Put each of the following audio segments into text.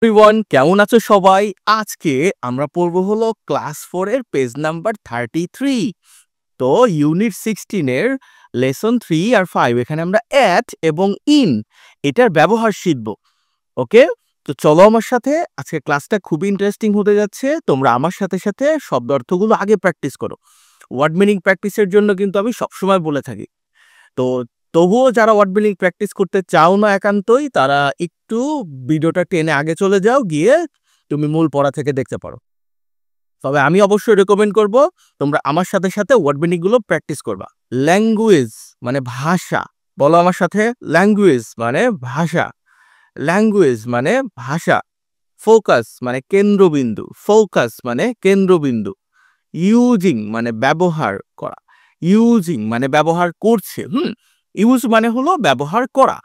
Everyone কেমন আছো সবাই? আজকে আমরা পড়ব হলো ক্লাস 4 এর পেজ নাম্বার 33। তো ইউনিট 16 এর লেসন 3 আর 5 এখানে আমরা অ্যাট এবং ইন এটার ব্যবহার শিখব। ওকে? তো চলো আমার সাথে, আজকে ক্লাসটা খুবই ইন্টারেস্টিং হতে যাচ্ছে। তোমরা আমার সাথে সাথে শব্দ অর্থগুলো আগে প্র্যাকটিস করো। ওয়ার্ড মিনিং প্র্যাকটিসের জন্য কিন্তু আমি সবসময় বলে থাকি। তো তবুও যারা ওয়ার্ড বিল্ডিং প্র্যাকটিস করতে চাও না একান্তই, তারা একটু ভিডিওটা টেনে আগে চলে যাও, গিয়ে তুমি মূল পড়া থেকে দেখতে পারো। তবে আমি অবশ্যই রেকমেন্ড করব তোমরা আমার সাথে সাথে ওয়ার্ড বিল্ডিং গুলো প্র্যাকটিস করবা। ল্যাঙ্গুয়েজ মানে ভাষা। বলো আমার সাথে, ল্যাঙ্গুয়েজ মানে ভাষা। ল্যাঙ্গুয়েজ মানে ভাষা। ফোকাস মানে কেন্দ্রবিন্দু। ফোকাস মানে কেন্দ্রবিন্দু। ইউজিং মানে ব্যবহার করা। ইউজিং মানে ব্যবহার করছে। ইউজ মানে হলো ব্যবহার করা,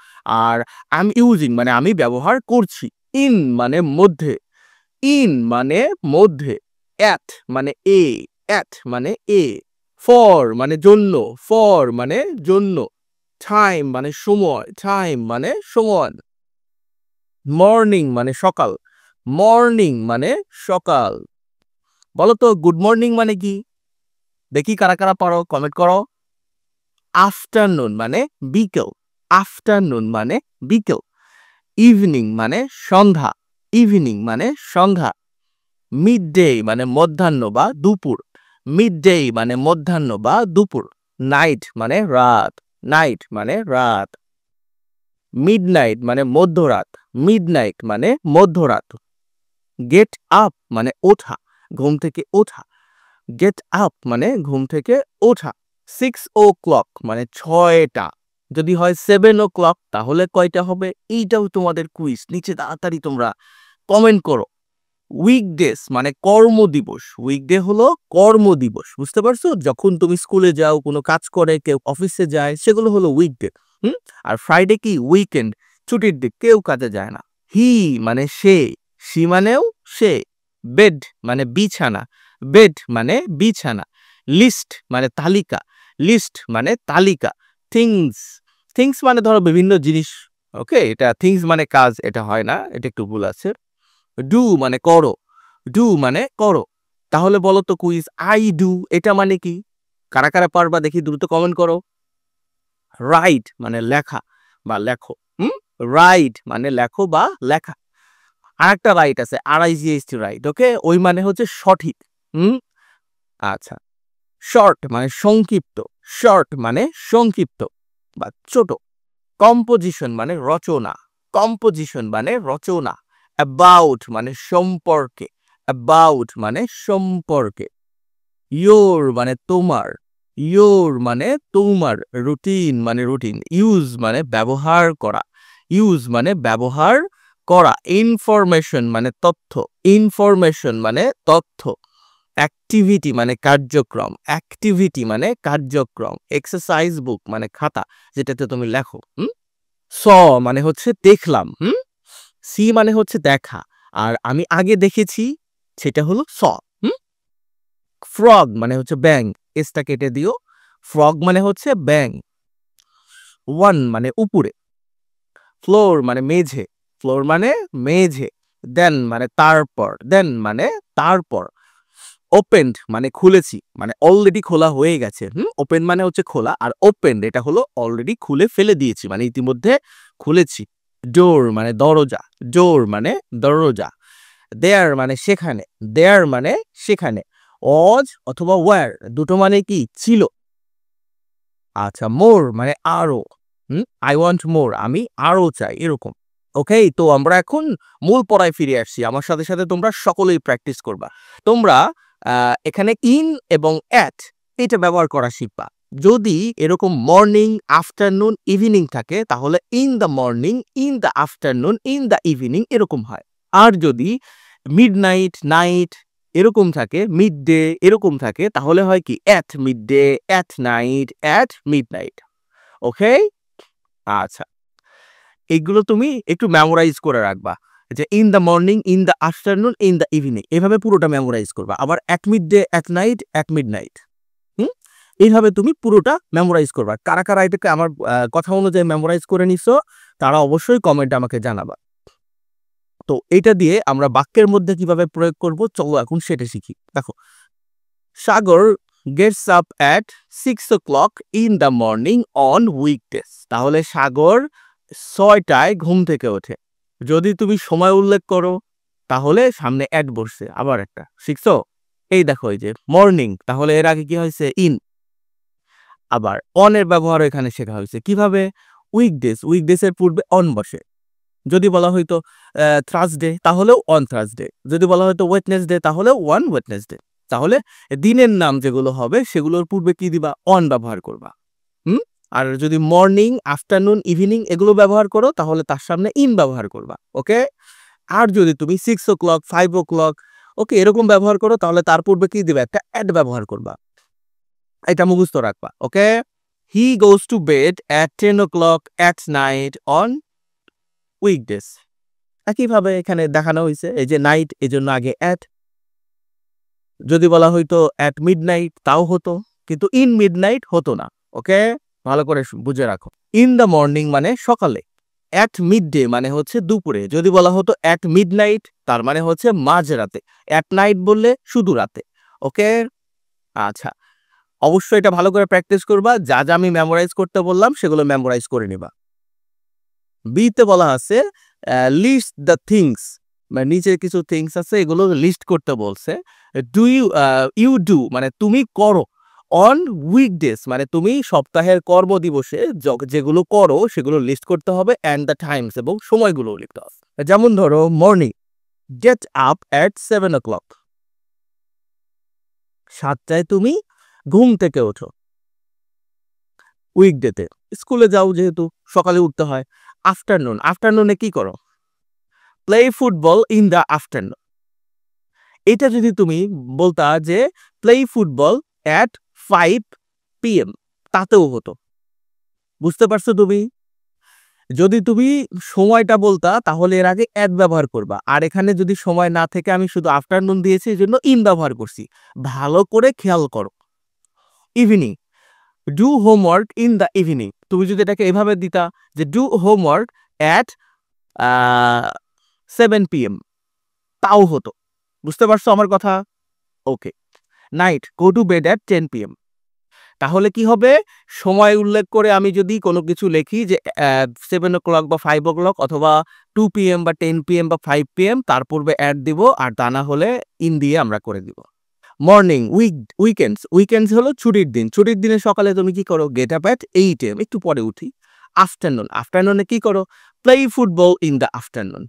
আর আই এম ইউজিং মানে আমি ব্যবহার করছি। ইন মানে মধ্যে। ইন মানে মধ্যে। অ্যাট মানে অ্যাট মানে ফর মানে জন্য। ফর মানে জন্য। টাইম মানে সময়। টাইম মানে সময়। মর্নিং মানে সকাল। মর্নিং মানে সকাল। বলো তো গুড মর্নিং মানে কি? দেখি কারা কারা পারো, কমেন্ট করো। আফটারনুন মানে বিকেল। আফটারনুন মানে বিকেল। ইভিনিং মানে সন্ধ্যা। ইভিনিং মানে সন্ধ্যা। মিড ডে মানে মধ্যাহ্ন বা দুপুর। মিড ডে মানে মধ্যাহ্ন বা দুপুর। নাইট মানে রাত। নাইট মানে রাত। মিডনাইট মানে মধ্যরাত। মিডনাইট মানে মধ্যরাত। গেট আপ মানে ওঠা, ঘুম থেকে ওঠা। গেট আপ মানে ঘুম থেকে ওঠা। 6 o'clock মানে 6টা। যদি হয় 7 o'clock তাহলে কয়টা হবে? এইটাও তোমাদের কুইজ, নিচে তাড়াতাড়ি তোমরা কমেন্ট করো। উইকডেজ মানে কর্মদিবস। উইকডে হলো কর্মদিবস, বুঝতে পারছো? যখন তুমি স্কুলে যাও, কোনো কাজ করে, কেউ অফিসে যায়, সেগুলো হলো উইকডে। আর ফ্রাইডে কি? উইকেন্ড, ছুটির দিন, কেউ কাজে যায় না। হি মানে সে। সি মানেও সে। বেড মানে বিছানা। বেড মানে বিছানা। লিস্ট মানে তালিকা। লিস্ট মানে তালিকা। থিংস। থিংস মানে ধরো বিভিন্ন জিনিস। ওকে, এটা থিংস মানে কাজ, এটা হয় না, এটা একটু ভুল আছে। ডু মানে করো। ডু মানে করো। তাহলে বলো তো কুইজ, আই ডু এটা মানে কি? কারা কারা পারবা দেখি দ্রুত কমেন্ট করো। রাইট মানে লেখা বা লেখো। রাইট মানে লেখো বা লেখা। আর একটা রাইট আছে, RIGHT রাইট। ওকে, ওই মানে হচ্ছে সঠিক। আচ্ছা। শর্ট মানে সংক্ষিপ্ত। শর্ট মানে সংক্ষিপ্ত বা ছোট। কম্পোজিশন মানে রচনা। কম্পোজিশন মানে রচনা। অ্যাবাউট মানে সম্পর্কে। অ্যাবাউট মানে সম্পর্কে। ইয়োর মানে তোমার। ইয়োর মানে তোমার। রুটিন মানে রুটিন। ইউজ মানে ব্যবহার করা। ইউজ মানে ব্যবহার করা। ইনফরমেশন মানে তথ্য। ইনফরমেশন মানে তথ্য। অ্যাক্টিভিটি মানে কার্যক্রম। অ্যাক্টিভিটি মানে কার্যক্রম। এক্সারসাইজ বুক মানে খাতা, যেটাতে তুমি লেখো। স মানে হচ্ছে দেখলাম। সি মানে হচ্ছে দেখা, আর আমি আগে দেখেছি, সেটা হলো স। ফ্রগ মানে হচ্ছে ব্যাং। এসটা কেটে দিও। ফ্রগ মানে হচ্ছে ব্যাং। ওয়ান মানে উপরে। ফ্লোর মানে মেঝে। ফ্লোর মানে মেঝে। দেন মানে তারপর। দেন মানে তারপর। ওপেন্ড মানে খুলেছি, মানে অলরেডি খোলা হয়ে গেছে। ওপেন মানে হচ্ছে খোলা, আর ওপেন্ড এটা হলো অলরেডি খুলে ফেলে দিয়েছি, মানে ইতিমধ্যে খুলেছি। ডোর মানে দরজা। ডোর মানে দরজা। দেয়ার মানে সেখানে। দেয়ার মানে সেখানে। অজ অথবা ওয়্যার দুটো মানে কি? ছিল। আচ্ছা, মোর মানে আরো। আই ওয়ান্ট মোর আমি আরো চাই, এরকম। ওকে, তো আমরা এখন মূল পড়ায় ফিরে আসছি। আমার সাথে সাথে তোমরা সকলেই প্র্যাকটিস করবা। তোমরা এখানে ইন এবং অ্যাট এটা ব্যবহার করা শিখবা। যদি এরকম মর্নিং, আফটারনুন, ইভিনিং থাকে, তাহলে in the morning, in the afternoon, in the evening এরকম হয়। আর যদি মিডনাইট, নাইট এরকম থাকে, মিড ডে এরকম থাকে, তাহলে হয় কি? At midday, at night, at midnight. Okay, আচ্ছা, এগুলো তুমি একটু মেমোরাইজ করে রাখবা, যে in the morning, in the afternoon, in the evening, এভাবে পুরোটা মেমোরাইজ করবা। আবার at midday, at night, at midnight. এইভাবে তুমি পুরোটা মেমোরাইজ করবা। কারা কারা এটাকে আমার কথা অনুযায়ী মেমোরাইজ করে নিছো, তারা অবশ্যই কমেন্টে আমাকে জানাবা। তো এটা দিয়ে আমরা বাক্যের মধ্যে কিভাবে প্রয়োগ করব চলো এখন সেটা শিখি। দেখো, Sagar gets up at 6 o'clock in the morning on weekdays. তাহলে সাগর 6টায় ঘুম থেকে ওঠে। যদি তুমি সময় উল্লেখ করো তাহলে সামনে অ্যাট বসছে, আবার একটা শিখছো। এই দেখো, এই যে মর্নিং, তাহলে এর আগে কি হয়েছে ইন, আবার অনের ব্যবহার এখানে শেখা হয়েছে কিভাবে, উইকডেজ, উইকডেজ এর পূর্বে অন বসে। যদি বলা হয়তো থার্সডে তাহলেও অন থার্সডে, যদি বলা হয়তো ওয়েডনেসডে তাহলেও ওয়ান ওয়েডনেসডে। তাহলে দিনের নাম যেগুলো হবে সেগুলোর পূর্বে কি দিবা, অন ব্যবহার করবা। আর যদি মর্নিং, আফটারনুন, ইভিনিং এগুলো ব্যবহার করো তাহলে তার সামনে ইন ব্যবহার করবা। ওকে, আর যদি তুমি 6 o'clock, 5 o'clock ওকে এরকম ব্যবহার করো তাহলে তার পূর্বে কি দিবে, একটা অ্যাট ব্যবহার করবা। এটা মুখস্থ রাখবা। Okay, he goes to bed at 10 o'clock at night on weekdays. একইভাবে এখানে দেখানো হয়েছে, এই যে নাইট, এই জন্য আগে অ্যাট। যদি বলা হইতো অ্যাট মিডনাইট তাও হতো, কিন্তু ইন মিডনাইট হতো না। ওকে, ভালো করে বুঝে রাখো। ইন দ্য মর্নিং মানে সকালে, অ্যাট মিডডে মানে হচ্ছে দুপুরে। যদি বলা হতো অ্যাট মিডনাইট তার মানে হচ্ছে মাঝরাতে, অ্যাট নাইট বললে শুধু রাতে। ওকে, আচ্ছা, অবশ্যই এটা ভালো করে প্র্যাকটিস করবা। যা যা আমি মেমোরাইজ করতে বললাম সেগুলো মেমোরাইজ করে নিবা। বিতে বলা আছে লিস্ট দ্য থিংস, মানে নিচের কিছু থিংস আছে এগুলো লিস্ট করতে বলছে। ডু ইউ ডু মানে তুমি করো, অন উইকডেজ মানে তুমি সপ্তাহের কর্মদিবসে যেগুলো করো সেগুলো লিস্ট করতে হবে, অ্যান্ড দ্য টাইমস এবং সময়গুলো লিখতে হবে। যেমন ধরো morning, get up at 7 o'clock, 7টায় তুমি ঘুম থেকে ওঠো। উইকডেতে স্কুলে যাও যেহেতু সকালে উঠতে হয়। আফটারনুন, আফটারনুনে কি করো, play football in the afternoon. এটা যদি তুমি বলতা যে প্লে ফুটবল অ্যাট 5 PM তাতেও হতো। বুঝতে পারছো তুমি? যদি তুমি সময়টা বলতা তাহলে এর আগে অ্যাট ব্যবহার করবা, আর এখানে যদি সময় না থেকে আমি শুধু আফটারনুন দিয়েছি এই জন্য ইন ব্যবহার করছি। ভালো করে খেয়াল করো। Evening, do homework in the evening. তুমি যদি এটাকে এভাবে দিতা যে ডু হোমওয়ার্ক অ্যাট 7 PM তাও হতো। বুঝতে পারছো আমার কথা? Okay, night, go to bed at 10 PM। তাহলে কি হবে, সময় উল্লেখ করে আমি যদি কোনো কিছু লিখি যে 7 o'clock বা 5 o'clock অথবা 2 PM বা 10 PM বা 5 PM, তার পূর্বে অ্যাড দিব, আর তা না হলে ইন দিয়ে আমরা করে দিব। মর্নিং, উইকেন্ডস, উইকেন্ডস হলো ছুটির দিন। ছুটির দিনে সকালে তুমি কি করো, গেট আপ অ্যাট 8 AM, একটু পরে উঠি। আফটারনুন, আফটারনুনে কি করো, play football in the afternoon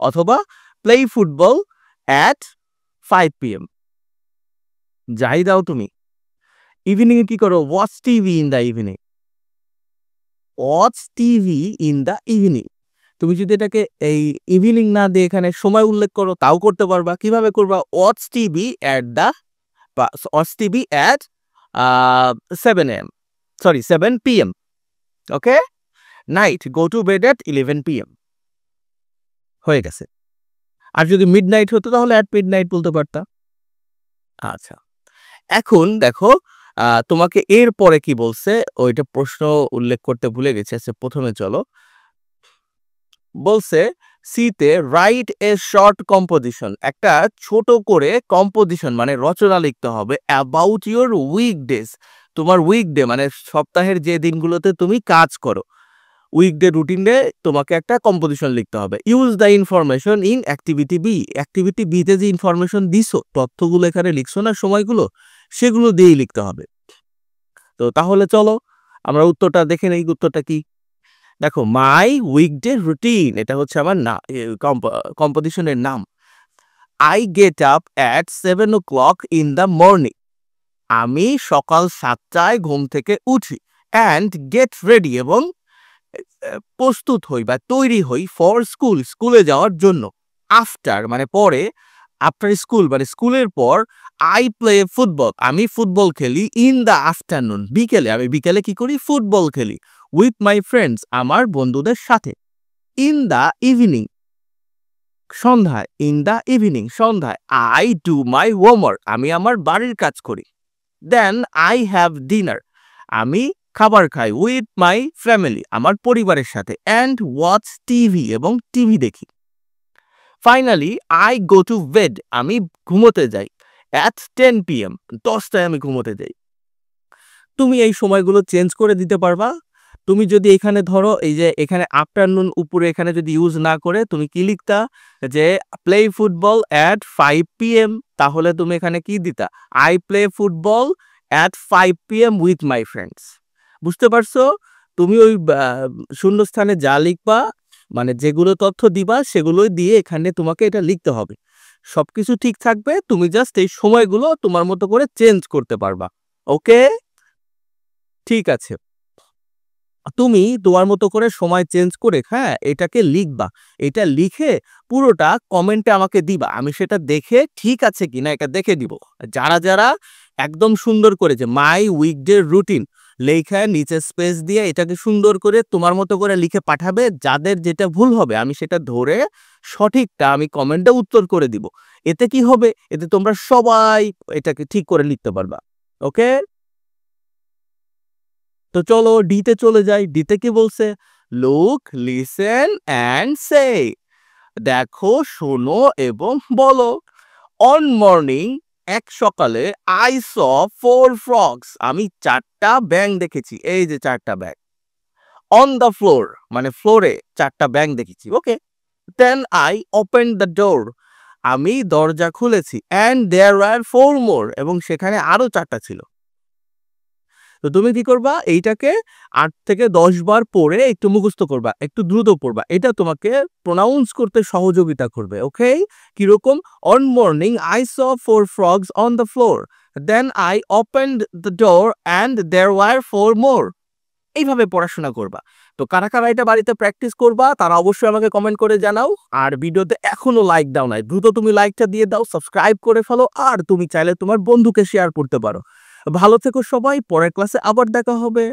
অথবা প্লে ফুটবল অ্যাট 5 PM, যাই দাও তুমি। ইভিনিং এ কি করো, watch TV in the evening, watch TV in the evening. তুমি যদি এটাকে এই ইভিনিং না দিয়ে এখানে সময় উল্লেখ করো তাও করতে পারবা। কিভাবে করবা, watch TV at the, watch TV at 7 AM, sorry 7 PM। Okay, night, go to bed at 11 PM। হয়ে গেছে। আর যদি মিড নাইট হতো তাহলে অ্যাট মিড নাইট বলতে পারতা। আচ্ছা, এখন দেখো তোমাকে এর পরে কি বলছে, ওইটা প্রশ্ন উল্লেখ করতে ভুলে গেছে। আচ্ছা, প্রথমে চলো, বলছে সিতে রাইট এ শর্ট কম্পোজিশন, একটা ছোট করে কম্পোজিশন মানে রচনা লিখতে হবে অ্যাবাউট ইউর উইকডেজ, তোমার উইকডে মানে সপ্তাহের যে দিনগুলোতে তুমি কাজ করো, উইকডে রুটিনে তোমাকে একটা কম্পোজিশন লিখতে হবে। Use the information in activity B, activity বিতে যে ইনফরমেশন দিছো, তথ্যগুলো এখানে লিখছো না সময়গুলো, সেগুলো দিয়েই লিখতে হবে। তো তাহলে চলো আমরা উত্তরটা দেখে নেই, উত্তরটা কি। দেখো, মাই উইকডে রুটিন, এটা হচ্ছে আমার না কম্পোজিশনের নাম। I get up at 7 o'clock in the morning, আমি সকাল 7টায় ঘুম থেকে উঠি। অ্যান্ড গেট রেডি, এবং প্রস্তুত হই বা তৈরি হই ফর স্কুল, স্কুলে যাওয়ার জন্য। আফটার মানে পরে, আফটার স্কুল মানে স্কুলের পর। আই প্লে ফুটবল, আমি ফুটবল খেলি। ইন দ্য আফটারনুন, বিকেলে, আমি বিকেলে কি করি, ফুটবল খেলি। উইথ মাই ফ্রেন্ডস, আমার বন্ধুদের সাথে। ইন দ্য ইভিনিং, সন্ধ্যায়। ইন দ্য ইভিনিং, সন্ধ্যায়। আই ডু মাই হোমওয়ার্ক, আমি আমার বাড়ির কাজ করি। দেন আই হ্যাভ ডিনার, আমি খাবার খাই। উইথ মাই ফ্যামিলি, আমার পরিবারের সাথে। অ্যান্ড ওয়াচ টিভি, এবং টিভি দেখি। Finally I go to bed, আমি ঘুমোতে যাই অ্যাট 10 PM, 10টায় আমি ঘুমোতে যাই। তুমি এই সময়গুলো চেঞ্জ করে দিতে পারবা। তুমি যদি এখানে ধরো এই যে এখানে আফটারনুন উপরে এখানে যদি ইউজ না করে তুমি কি লিখতা যে প্লে ফুটবল অ্যাট 5 PM, তাহলে তুমি এখানে কি দিতা? I play football at 5 PM with my friends. বুঝতে পারছো? তুমি ওই শূন্যস্থানে যা লিখবা মানে যেগুলো তথ্য দিবা সেগুলোই দিয়ে এখানে তোমাকে এটা লিখতে হবে। সবকিছু ঠিক থাকবে, তুমি জাস্ট এই সময়গুলো তোমার মতো করে চেঞ্জ করতে পারবা। ওকে, ঠিক আছে। তুমি তোমার মতো করে সময় চেঞ্জ করে হ্যাঁ এটাকে লিখবা। এটা লিখে পুরোটা কমেন্টে আমাকে দিবা, আমি সেটা দেখে ঠিক আছে কিনা এটা দেখে দিব। যারা যারা একদম সুন্দর করে যে মাই উইকডে রুটিন লেখা নিচে স্পেস দিয়ে এটাকে সুন্দর করে তোমার মতো করে লিখে পাঠাবে, যাদের যেটা ভুল হবে আমি সেটা ধরে সঠিকটা আমি কমেন্টে উত্তর করে দিব। এতে কি হবে? এতে তোমরা সবাই এটাকে ঠিক করে লিখতে পারবা। ওকে, তো চলো ডিতে চলে যাই। ডিতে কি বলছে? লুক, লিসেন অ্যান্ড সে, দেখো, শোনো এবং বলো। অন মর্নিং, এক সকালে, আই স 4 ফ্রগস, আমি 4টা ব্যাঙ দেখেছি। এই যে 4টা ব্যাঙ। অন দ্য ফ্লোর, মানে ফ্লোরে 4টা ব্যাঙ দেখেছি। Okay, then I open the door, আমি দরজা খুলেছি। অ্যান্ড দেয়ার আর 4 মোর, এবং সেখানে আরো 4টা ছিল। তো তুমি কি করবা? এইটাকে ৮ থেকে ১০ বার পড়ে একটু মুখস্থ করবা, একটু দ্রুত পড়বা। এটা তোমাকে প্রনাউন্স করতে সহযোগিতা করবে। ওকে, কিরকম? On morning I saw 4 frogs on the floor, then I opened the door and there were 4 more. এইভাবে পড়াশোনা করবা। তো কারা কারা এটা বাড়িতে প্র্যাকটিস করবা তারা অবশ্যই আমাকে কমেন্ট করে জানাও। আর ভিডিওতে এখনো লাইক দাও নাই, দ্রুত তুমি লাইকটা দিয়ে দাও, সাবস্ক্রাইব করে ফেলো, আর তুমি চাইলে তোমার বন্ধুকে শেয়ার করতে পারো। ভালো থেকো সবাই, পরের ক্লাসে আবার দেখা হবে।